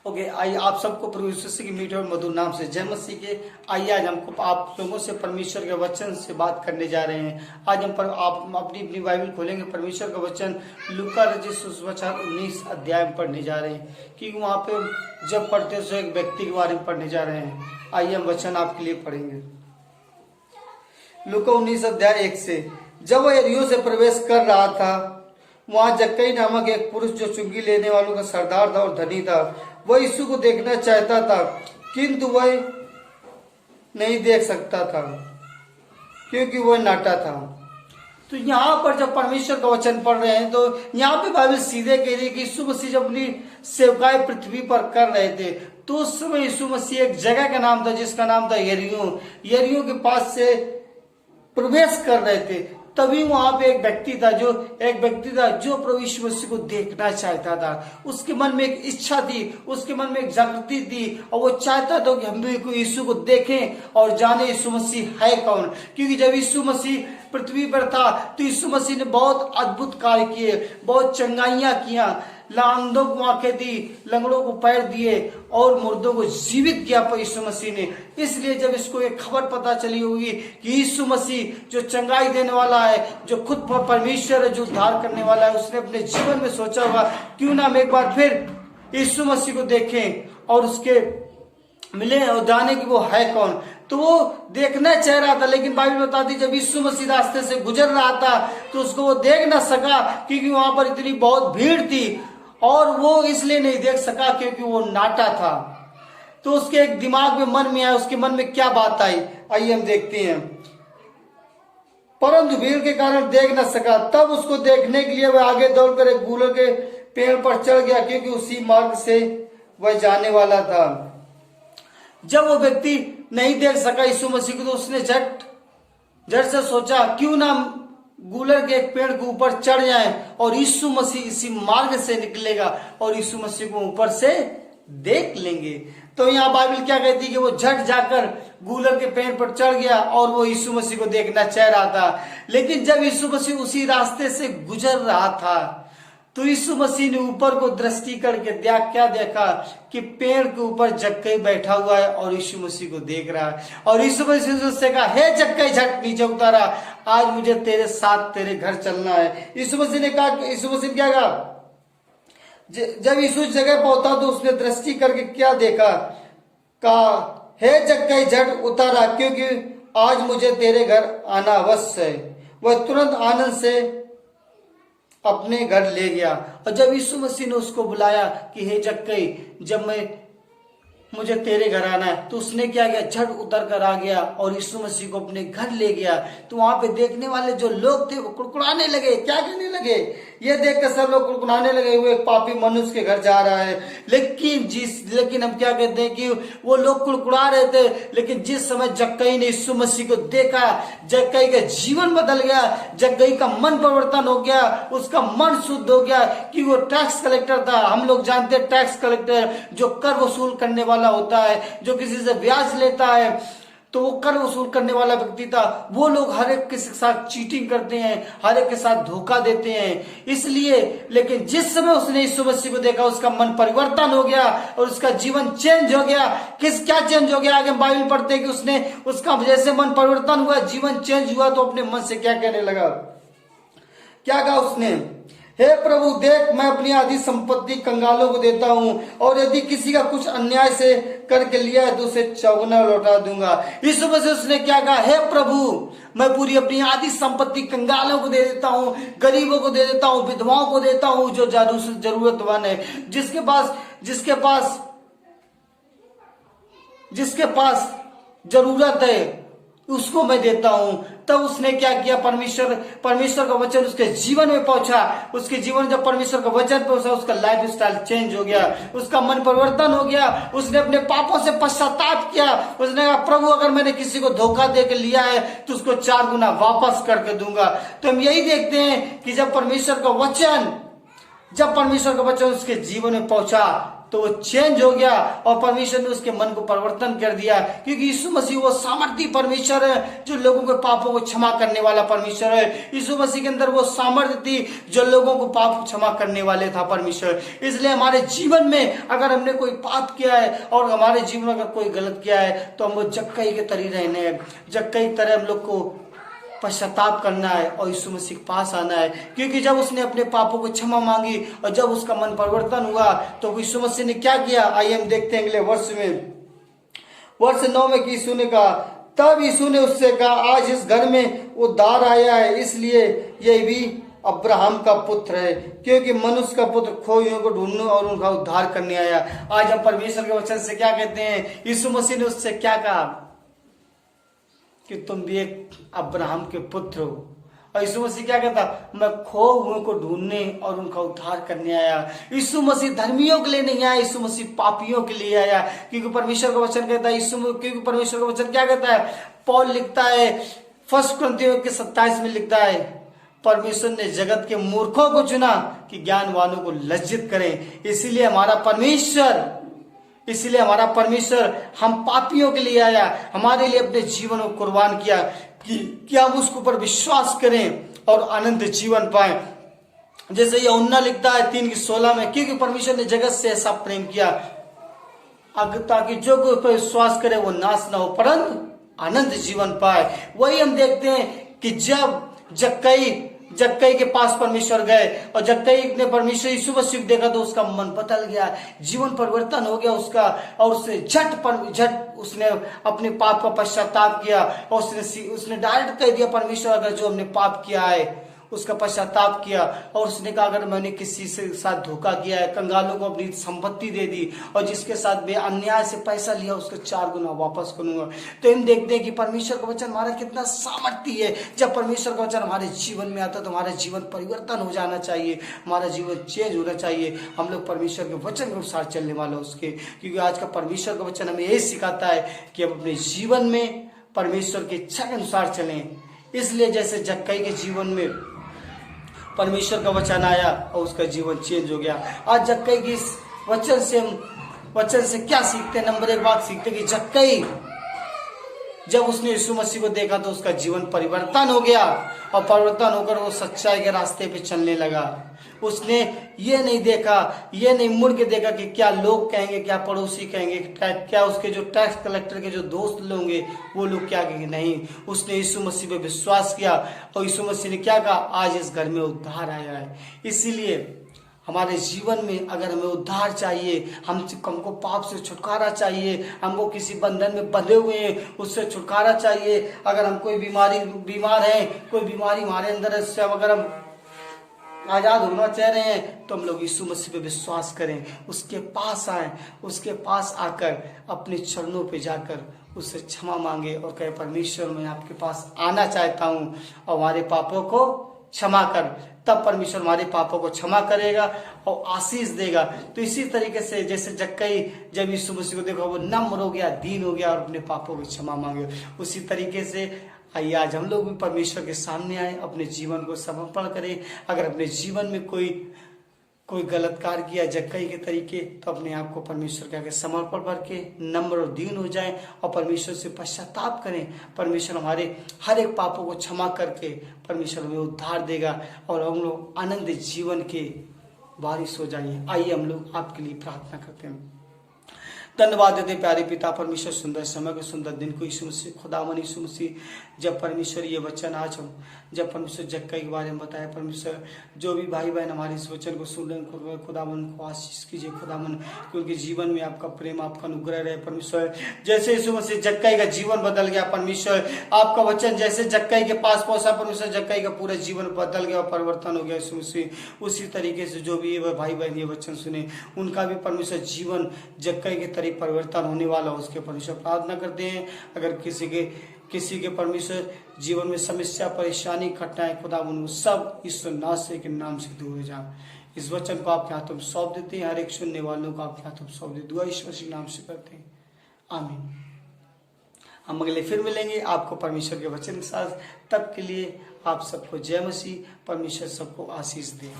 Okay, आइए आप सबको प्रभु यीशु की मीठे और मधुर नाम से जय मसीह के। आइए आज हमको आप लोगों से परमेश्वर के वचन से बात करने जा रहे हैं। आज हम आप अपनी अपनी बाइबल खोलेंगे, परमेश्वर का वचन लूका रचित सुसमाचार 19 अध्याय में पढ़ने जा रहे हैं, क्योंकि वहाँ पे जब पढ़ते तो एक व्यक्ति के बारे में पढ़ने जा रहे हैं। आइए हम वचन आपके लिए पढ़ेंगे। लूका 19 अध्याय 1 से। जब वह यरीहो से प्रवेश कर रहा था, वहां जक्कई नामक एक पुरुष जो चुंगी लेने वालों का सरदार था और धनी था, वह यीशु को देखना चाहता था, किंतु वह नहीं देख सकता था क्योंकि वह नाटा था। तो यहाँ पर जब परमेश्वर का वचन पढ़ रहे हैं, तो यहाँ पे बाइबल सीधे कह रही है कि यीशु मसीह जब अपनी सेवकाई पृथ्वी पर कर रहे थे, तो उस समय यीशु मसीह एक जगह का नाम था जिसका नाम था यरीहो के पास से प्रवेश कर रहे थे। तभी वहां पे एक व्यक्ति था जो प्रभु यीशु मसीह को देखना चाहता था। उसके मन में एक इच्छा थी, उसके मन में एक जागृति थी, और वो चाहता था कि हम भी यीशु को देखें और जाने यीशु मसीह है कौन। क्योंकि जब यीशु मसीह पृथ्वी पर था तो यीशु मसीह ने बहुत अद्भुत कार्य किए, बहुत चंगाइयां किया, लांगड़ों को आंखें दी, लंगड़ों को पैर दिए और मुर्दों को जीवित किया पर यीशु मसीह ने। इसलिए जब इसको एक खबर पता चली होगी कि यीशु मसीह जो चंगाई देने वाला है, जो खुद परमेश्वर है, जो उद्धार करने वाला है, उसने अपने जीवन में सोचा होगा क्यों ना हम एक बार फिर यीशु मसीह को देखें और उसके मिले और जाने की वो है कौन। तो वो देखना चाह रहा था, लेकिन बाइबल बताती जब यीशु मसीह रास्ते से गुजर रहा था तो उसको वो देख ना सका, क्योंकि वहां पर इतनी बहुत भीड़ थी, और वो इसलिए नहीं देख सका क्योंकि वो नाटा था। तो उसके एक दिमाग में मन में आया, उसके मन में क्या बात आई, आइए हम देखते हैं। परंतु भीड़ के कारण देख न सका। तब उसको देखने के लिए वह आगे दौड़कर एक गूलर के पेड़ पर चढ़ गया, क्योंकि उसी मार्ग से वह जाने वाला था। जब वो व्यक्ति नहीं देख सका यीशु मसीह को, तो उसने झट से सोचा क्यों ना गूलर के एक पेड़ के ऊपर चढ़ जाए और यीशु मसीह इसी मार्ग से निकलेगा और यीशु मसीह को ऊपर से देख लेंगे। तो यहाँ बाइबल क्या कहती है कि वो झट जाकर गूलर के पेड़ पर चढ़ गया और वो यीशु मसीह को देखना चाह रहा था। लेकिन जब यीशु मसीह उसी रास्ते से गुजर रहा था, तो यीशु मसीह ने ऊपर को दृष्टि करके क्या देखा कि पेड़ के ऊपर जक्कई बैठा हुआ है और यीशु मसीह को देख रहा है। और यीशु मसीह से कहा, हे जक्कई, झट नीचे उतारा, आज मुझे तेरे साथ तेरे घर चलना है। यीशु मसीह ने कहा, यीशु मसीह क्या कहा, जब यीशु उस जगह पहुंचा तो उसने दृष्टि करके क्या देखा, कहा, हे जक्कई, झट उतारा, क्योंकि आज मुझे तेरे घर आना अवश्य है। वह तुरंत आनंद से अपने घर ले गया। और जब यीशु मसीह ने उसको बुलाया कि हे जक्कई, जब मुझे तेरे घर आना है, तो उसने क्या किया, झट उतर कर आ गया और यीशु मसीह को अपने घर ले गया। तो वहां पे देखने वाले जो लोग थे वो कुड़कुड़ाने लगे। क्या कहने लगे, ये देखकर सब लोग कुड़कुड़ाने लगे, वो एक पापी मनुष्य के घर जा रहा है। लेकिन हम क्या कहते हैं कि वो लोग कुड़कुड़ा रहे थे, लेकिन जिस समय जक्कई ने यीशु मसीह को देखा, जक्कई का जीवन बदल गया, जक्कई का मन परिवर्तन हो गया, उसका मन शुद्ध हो गया। कि वो टैक्स कलेक्टर था, हम लोग जानते हैं टैक्स कलेक्टर जो कर वसूल करने वाला होता है, जो किसी से ब्याज लेता है, तो वो कर वसूल करने वाला व्यक्ति था। वो लोग हर एक के साथ चीटिंग करते हैं, हर एक के साथ धोखा देते हैं। इसलिए लेकिन जिस समय उसने यीशु मसीह को देखा, उसका मन परिवर्तन हो गया और उसका जीवन चेंज हो गया। क्या चेंज हो गया, आगे बाइबल पढ़ते हैं कि उसका जैसे मन परिवर्तन हुआ, जीवन चेंज हुआ, तो अपने मन से क्या कहने लगा, क्या कहा उसने, हे प्रभु, देख, मैं अपनी आधी संपत्ति कंगालों को देता हूँ, और यदि किसी का कुछ अन्याय से करके लिया है तो उसे चौगुना लौटा दूंगा। इस वजह से उसने क्या कहा, हे प्रभु, मैं पूरी अपनी आधी संपत्ति कंगालों को दे देता हूँ, गरीबों को दे देता हूँ, विधवाओं को देता हूँ, जो जरूरतमंद है, जिसके पास जरूरत है उसको मैं देता हूं। तब उसने क्या किया, परमेश्वर का वचन उसके जीवन में पहुंचा। उसके जीवन जब परमेश्वर का वचन पहुंचा, उसका लाइफ स्टाइल चेंज हो गया, उसका मन परिवर्तन हो गया। उसने अपने पापों से पश्चाताप किया। उसने कहा, प्रभु, अगर मैंने किसी को धोखा दे के लिया है तो उसको 4 गुना वापस करके दूंगा। तो हम यही देखते हैं कि जब परमेश्वर का वचन उसके जीवन में पहुंचा, तो वो चेंज हो गया और परमेश्वर ने उसके मन को परिवर्तन कर दिया, क्योंकि यीशु मसीह वो सामर्थ्य परमेश्वर है जो लोगों के पापों को क्षमा करने वाला परमेश्वर है। यीशु मसीह के अंदर वो सामर्थ्य थी जो लोगों को पाप क्षमा करने वाले था परमेश्वर। इसलिए हमारे जीवन में अगर हमने कोई पाप किया है और हमारे जीवन में अगर कोई गलत किया है तो हम वो जक्कई के तरह रहने हैं, जक्कई की तरह हम लोग को पश्चाताप करना है और यीशु मसीह के पास आना है, क्योंकि जब उसने अपने पापों को क्षमा मांगी और जब उसका मन परिवर्तन हुआ तो यीशु मसीह ने क्या किया, आइए हम देखते हैं अगले वर्ष में, वर्ष 9 में यीशु ने कहा, तब यीशु ने उससे कहा, आज इस घर में उद्धार आया है, इसलिए यह भी अब्राहम का पुत्र है, क्योंकि मनुष्य का पुत्र खोए को ढूंढने और उनका उद्धार करने आया। आज हम परमेश्वर के वचन से क्या कहते हैं, यीशु मसीह ने उससे क्या कहा कि तुम भी एक अब्राहम के पुत्र हो। और यीशु मसीह क्या कहता, मैं खो हुए को ढूंढने और उनका उद्धार करने आया। यीशु मसीह धर्मियों के लिए नहीं आया, यीशु मसीह पापियों के लिए आया, क्योंकि परमेश्वर का वचन कहता है, क्योंकि परमेश्वर का वचन क्या कहता है, पौल लिखता है 1 कुरिन्थियों के 27 में लिखता है, परमेश्वर ने जगत के मूर्खों को चुना कि ज्ञानवानों को लज्जित करें। इसीलिए हमारा परमेश्वर हम पापियों के लिए आया, हमारे लिए अपने जीवन को कुर्बान किया कि हम उसके ऊपर विश्वास करें और अनंत जीवन पाए। जैसे यूहन्ना लिखता है 3:16 में, क्योंकि परमेश्वर ने जगत से ऐसा प्रेम किया ताकि जो कोई पर विश्वास करे वो नाश ना हो परंतु अनंत जीवन पाए। वही हम देखते हैं कि जब जक्कई के पास परमेश्वर गए और जक्कई ने परमेश्वर यीशु मसीह को देखा तो उसका मन बदल गया, जीवन परिवर्तन हो गया उसका, और उसने झट उसने अपने पाप का पश्चाताप किया और उसने डायरेक्ट कह दिया, परमेश्वर अगर जो हमने पाप किया है उसका पश्चाताप किया, और उसने कहा अगर मैंने किसी से साथ धोखा किया है, कंगालों को अपनी संपत्ति दे दी और जिसके साथ अन्याय से पैसा लिया उसको 4 गुना वापस करूंगा। तो हम देखते हैं कि परमेश्वर का वचन हमारा कितना सामर्थ्य है। जब परमेश्वर का वचन हमारे जीवन में आता है तो हमारा जीवन परिवर्तन हो जाना चाहिए, हमारा जीवन चेंज होना चाहिए। हम लोग परमेश्वर के वचन के अनुसार चलने वाले उसके, क्योंकि आज का परमेश्वर का वचन हमें यही सिखाता है कि हम अपने जीवन में परमेश्वर की इच्छा के अनुसार चलें। इसलिए जैसे जक्कई के जीवन में परमेश्वर का वचन आया और उसका जीवन चेंज हो गया। आज जक्कई की इस वचन से क्या सीखते हैं, नंबर 1 बात सीखते हैं कि जक्कई जब उसने यीशु मसीह को देखा तो उसका जीवन परिवर्तन हो गया और परिवर्तन होकर वो सच्चाई के रास्ते पे चलने लगा। उसने ये नहीं मुड़ के देखा कि क्या लोग कहेंगे, क्या पड़ोसी कहेंगे, क्या उसके जो टैक्स कलेक्टर के जो दोस्त होंगे वो लोग क्या कहेंगे। नहीं, उसने यीशु मसीह पे विश्वास किया और यीशु मसीह ने क्या कहा, आज इस घर में उद्धार आया है। इसीलिए हमारे जीवन में अगर हमें उद्धार चाहिए, हमको पाप से छुटकारा चाहिए, हमको किसी बंधन में बंधे हुए हैं उससे छुटकारा चाहिए, अगर हम कोई बीमार है, कोई बीमारी हमारे अंदर है, उससे अगर हम आजाद होना चाह रहे हैं तो हम लोग यीशु मसीह पे विश्वास करें, उसके पास आए, उसके पास आकर अपने चरणों पे जाकर उससे क्षमा मांगे और कहे, परमेश्वर मैं आपके पास आना चाहता हूँ और हमारे पापों को क्षमा कर। तब परमेश्वर हमारे पापों को क्षमा करेगा और आशीष देगा। तो इसी तरीके से जैसे जक्कई जब यीशु मसीह को देखा वो नम्र हो गया, दीन हो गया और अपने पापों की क्षमा मांगे, उसी तरीके से आइए आज हम लोग भी परमेश्वर के सामने आए, अपने जीवन को समर्पण करें। अगर अपने जीवन में कोई गलत कार्य किया जक्कई के तरीके, तो अपने आप को परमेश्वर के आगे समर्पण करके नम्र और दीन हो जाएं और परमेश्वर से पश्चाताप करें। परमेश्वर हमारे हर एक पापों को क्षमा करके परमेश्वर हमें उद्धार देगा और हम लोग आनंद जीवन के वारिस हो जाइए। आइए हम लोग आपके लिए प्रार्थना करते हैं। धन्यवाद देते प्यारे पिता परमेश्वर, सुंदर समय को, सुंदर दिन को यीशु मसीह, खुदावन यीशु मसीह, जब परमेश्वर ये वचन आज हम जब परमेश्वर जक्कई के बारे में बताया, परमेश्वर जो भी भाई बहन हमारे इस वचन को सुन रहे हैं, खुदावन को आशीष कीजिए खुदावन, क्योंकि जीवन में आपका प्रेम, आपका अनुग्रह रहे परमेश्वर। जैसे यीशु मसीह जक्कई का जीवन बदल गया परमेश्वर, आपका वचन जैसे जक्कई के पास पहुंचा परमेश्वर, जक्कई का पूरा जीवन बदल गया और परिवर्तन हो गया यीशु मसीह। उसी तरीके से जो भी ये भाई बहन ये वचन सुने उनका भी परमेश्वर जीवन जक्कई के परिवर्तन होने वाला हो, उसके परमेश्वर प्रार्थना करते हैं। अगर किसी के परमेश्वर जीवन में समस्या, परेशानी, कठिनाई, खुदा उन सब ईश्वर नासरे के नाम से दूर हो जाए। इस वचन को आपके हाथों में सौंप देते हैं, हर एक सुनने वालों को आपके हाथों में सौंप देते, दुआ ईश्वर के नाम से करते हैं, आमीन। हम अगले फिर मिलेंगे आपको परमेश्वर के वचन के साथ। तब के लिए आप सबको जय मसीह, परमेश्वर सबको आशीष दे।